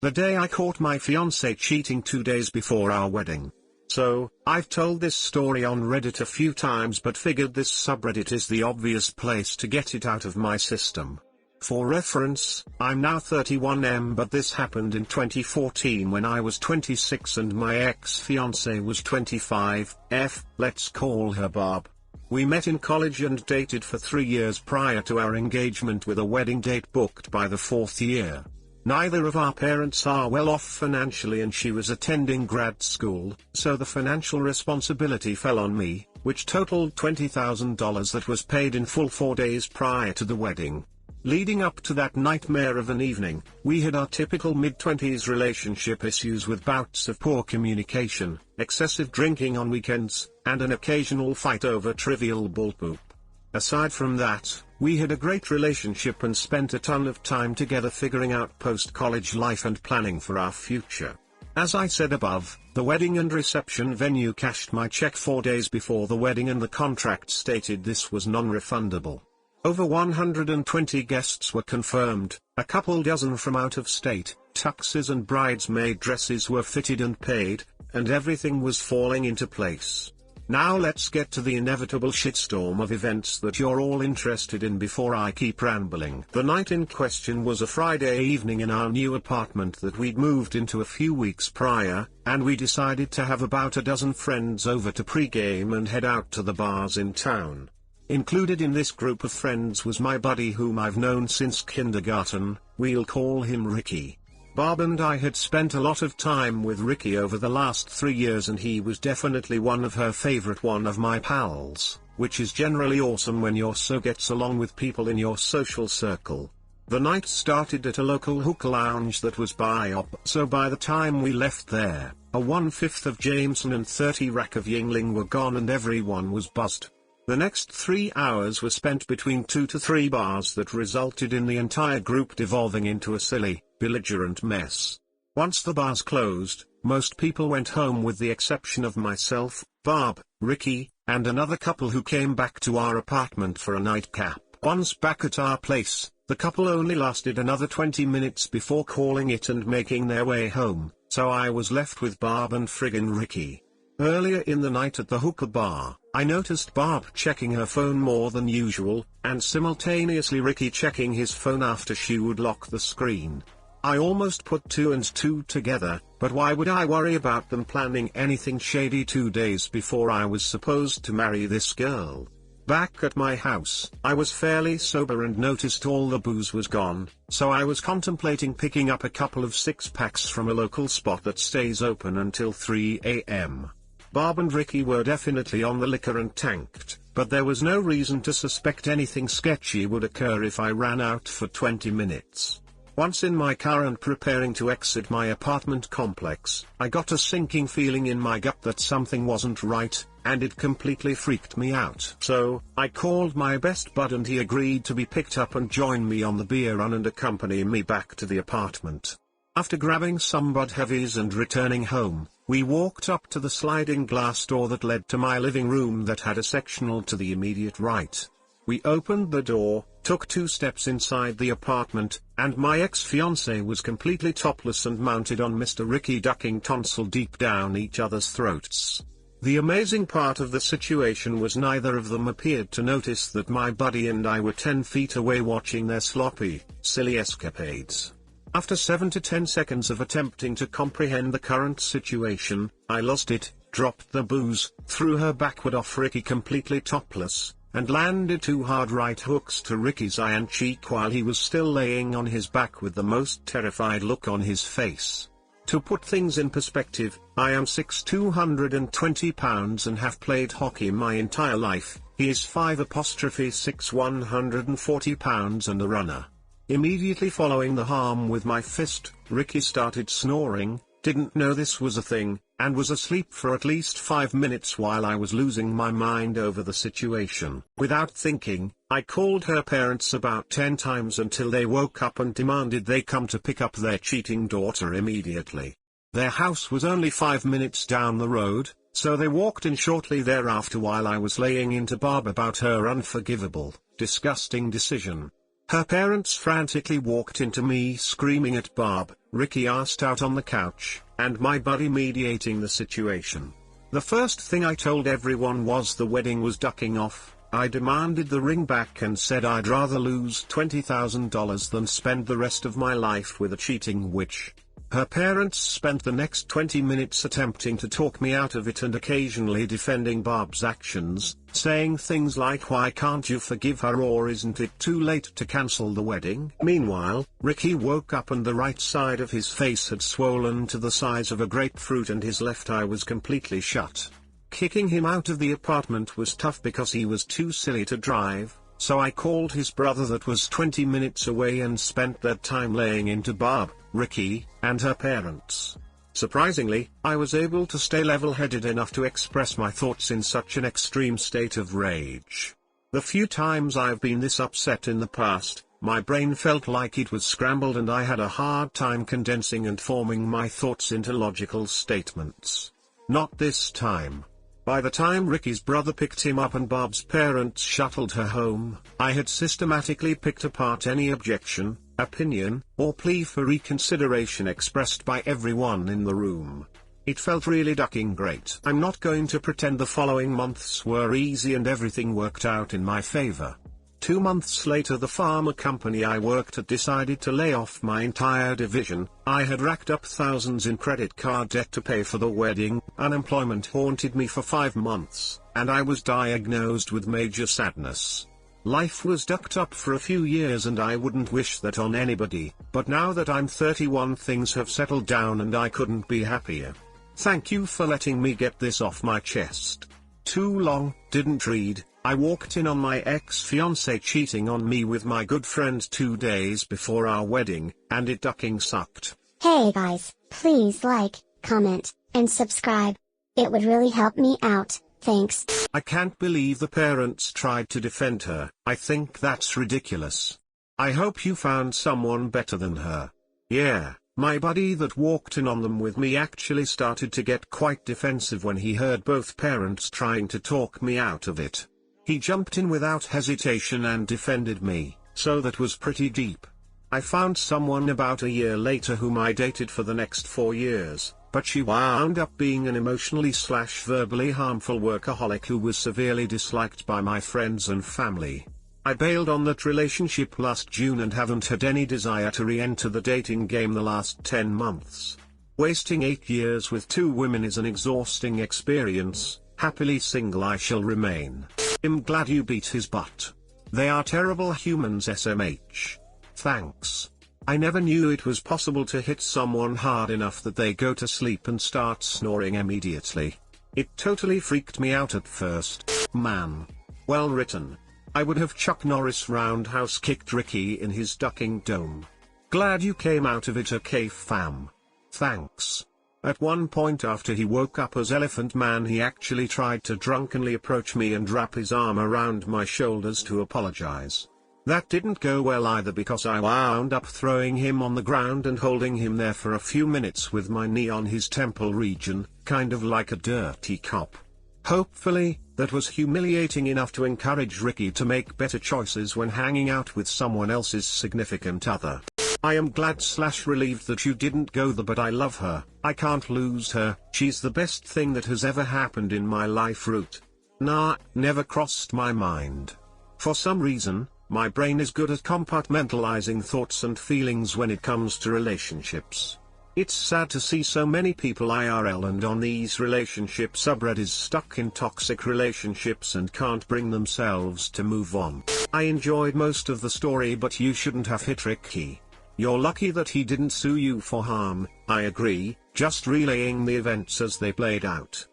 The day I caught my fiancé cheating 2 days before our wedding. So, I've told this story on Reddit a few times but figured this subreddit is the obvious place to get it out of my system. For reference, I'm now 31 but this happened in 2014 when I was 26 and my ex-fiancé was 25. Let's call her Barb. We met in college and dated for 3 years prior to our engagement with a wedding date booked by the 4th year. Neither of our parents are well off financially and she was attending grad school, so the financial responsibility fell on me, which totaled $20,000 that was paid in full 4 days prior to the wedding. Leading up to that nightmare of an evening, we had our typical mid-20s relationship issues with bouts of poor communication, excessive drinking on weekends, and an occasional fight over trivial bullpoop. Aside from that, we had a great relationship and spent a ton of time together figuring out post-college life and planning for our future. As I said above, the wedding and reception venue cashed my check 4 days before the wedding and the contract stated this was non-refundable. Over 120 guests were confirmed, a couple dozen from out of state, tuxes and bridesmaid dresses were fitted and paid, and everything was falling into place. Now let's get to the inevitable shitstorm of events that you're all interested in before I keep rambling. The night in question was a Friday evening in our new apartment that we'd moved into a few weeks prior, and we decided to have about a dozen friends over to pregame and head out to the bars in town. Included in this group of friends was my buddy whom I've known since kindergarten, we'll call him Ricky. Barb and I had spent a lot of time with Ricky over the last 3 years and he was definitely one of her favorite one of my pals, which is generally awesome when you're so gets along with people in your social circle. The night started at a local hookah lounge that was so by the time we left there, a 1/5 of Jameson and 30 rack of Yingling were gone and everyone was buzzed. The next 3 hours were spent between 2 to 3 bars that resulted in the entire group devolving into a silly, belligerent mess. Once the bars closed, most people went home with the exception of myself, Barb, Ricky, and another couple who came back to our apartment for a nightcap. Once back at our place, the couple only lasted another 20 minutes before calling it and making their way home, so I was left with Barb and friggin' Ricky. Earlier in the night at the hookah bar, I noticed Barb checking her phone more than usual, and simultaneously Ricky checking his phone after she would lock the screen. I almost put 2 and 2 together, but why would I worry about them planning anything shady 2 days before I was supposed to marry this girl? Back at my house, I was fairly sober and noticed all the booze was gone, so I was contemplating picking up a couple of 6-packs from a local spot that stays open until 3 a.m. Barb and Ricky were definitely on the liquor and tanked, but there was no reason to suspect anything sketchy would occur if I ran out for 20 minutes. Once in my car and preparing to exit my apartment complex, I got a sinking feeling in my gut that something wasn't right, and it completely freaked me out. So, I called my best bud and he agreed to be picked up and join me on the beer run and accompany me back to the apartment. After grabbing some Bud Heavies and returning home, we walked up to the sliding glass door that led to my living room that had a sectional to the immediate right. We opened the door, took 2 steps inside the apartment, and my ex-fiancé was completely topless and mounted on Mr. Ricky ducking tonsil deep down each other's throats. The amazing part of the situation was neither of them appeared to notice that my buddy and I were 10 feet away watching their sloppy, silly escapades. After 7 to 10 seconds of attempting to comprehend the current situation, I lost it, dropped the booze, threw her backward off Ricky completely topless, and landed 2 hard right hooks to Ricky's eye and cheek while he was still laying on his back with the most terrified look on his face. To put things in perspective, I am 6', 220 pounds and have played hockey my entire life. He is 5'6", 140 pounds and a runner. Immediately following the harm with my fist, Ricky started snoring, didn't know this was a thing, and was asleep for at least 5 minutes while I was losing my mind over the situation. Without thinking, I called her parents about 10 times until they woke up and demanded they come to pick up their cheating daughter immediately. Their house was only 5 minutes down the road, so they walked in shortly thereafter while I was laying into Barb about her unforgivable, disgusting decision. Her parents frantically walked into me screaming at Barb, Ricky asked out on the couch, and my buddy mediating the situation. The first thing I told everyone was the wedding was ducking off. I demanded the ring back and said I'd rather lose $20,000 than spend the rest of my life with a cheating witch. Her parents spent the next 20 minutes attempting to talk me out of it and occasionally defending Barb's actions, saying things like why can't you forgive her or isn't it too late to cancel the wedding? Meanwhile, Ricky woke up and the right side of his face had swollen to the size of a grapefruit and his left eye was completely shut. Kicking him out of the apartment was tough because he was too silly to drive, so I called his brother that was 20 minutes away and spent that time laying into Barb, Ricky, and her parents. Surprisingly, I was able to stay level-headed enough to express my thoughts in such an extreme state of rage. The few times I've been this upset in the past, my brain felt like it was scrambled and I had a hard time condensing and forming my thoughts into logical statements. Not this time. By the time Ricky's brother picked him up and Barb's parents shuttled her home, I had systematically picked apart any objection, opinion, or plea for reconsideration expressed by everyone in the room. It felt really ducking great. I'm not going to pretend the following months were easy and everything worked out in my favor. 2 months later, the pharma company I worked at decided to lay off my entire division. I had racked up thousands in credit card debt to pay for the wedding, unemployment haunted me for 5 months, and I was diagnosed with major sadness. Life was ducked up for a few years and I wouldn't wish that on anybody, but now that I'm 31 things have settled down and I couldn't be happier. Thank you for letting me get this off my chest. Too long, didn't read. I walked in on my ex-fiancé cheating on me with my good friend 2 days before our wedding, and it ducking sucked. Hey guys, please like, comment, and subscribe. It would really help me out, thanks. I can't believe the parents tried to defend her. I think that's ridiculous. I hope you found someone better than her. Yeah, my buddy that walked in on them with me actually started to get quite defensive when he heard both parents trying to talk me out of it. He jumped in without hesitation and defended me, so that was pretty deep. I found someone about a year later whom I dated for the next 4 years, but she wound up being an emotionally/verbally harmful workaholic who was severely disliked by my friends and family. I bailed on that relationship last June and haven't had any desire to re-enter the dating game the last 10 months. Wasting 8 years with 2 women is an exhausting experience. Happily single I shall remain. I'm glad you beat his butt. They are terrible humans SMH. Thanks. I never knew it was possible to hit someone hard enough that they go to sleep and start snoring immediately. It totally freaked me out at first. Man. Well written. I would have Chuck Norris roundhouse kicked Ricky in his ducking dome. Glad you came out of it okay fam. Thanks. At one point after he woke up as Elephant Man, he actually tried to drunkenly approach me and wrap his arm around my shoulders to apologize. That didn't go well either because I wound up throwing him on the ground and holding him there for a few minutes with my knee on his temple region, kind of like a dirty cop. Hopefully, that was humiliating enough to encourage Ricky to make better choices when hanging out with someone else's significant other. I am glad/relieved that you didn't go there, but I love her. I can't lose her. She's the best thing that has ever happened in my life. Root. Nah, never crossed my mind. For some reason, my brain is good at compartmentalizing thoughts and feelings when it comes to relationships. It's sad to see so many people IRL and on these relationship subreddits stuck in toxic relationships and can't bring themselves to move on. I enjoyed most of the story, but you shouldn't have hit Ricky. You're lucky that he didn't sue you for harm. I agree, just relaying the events as they played out.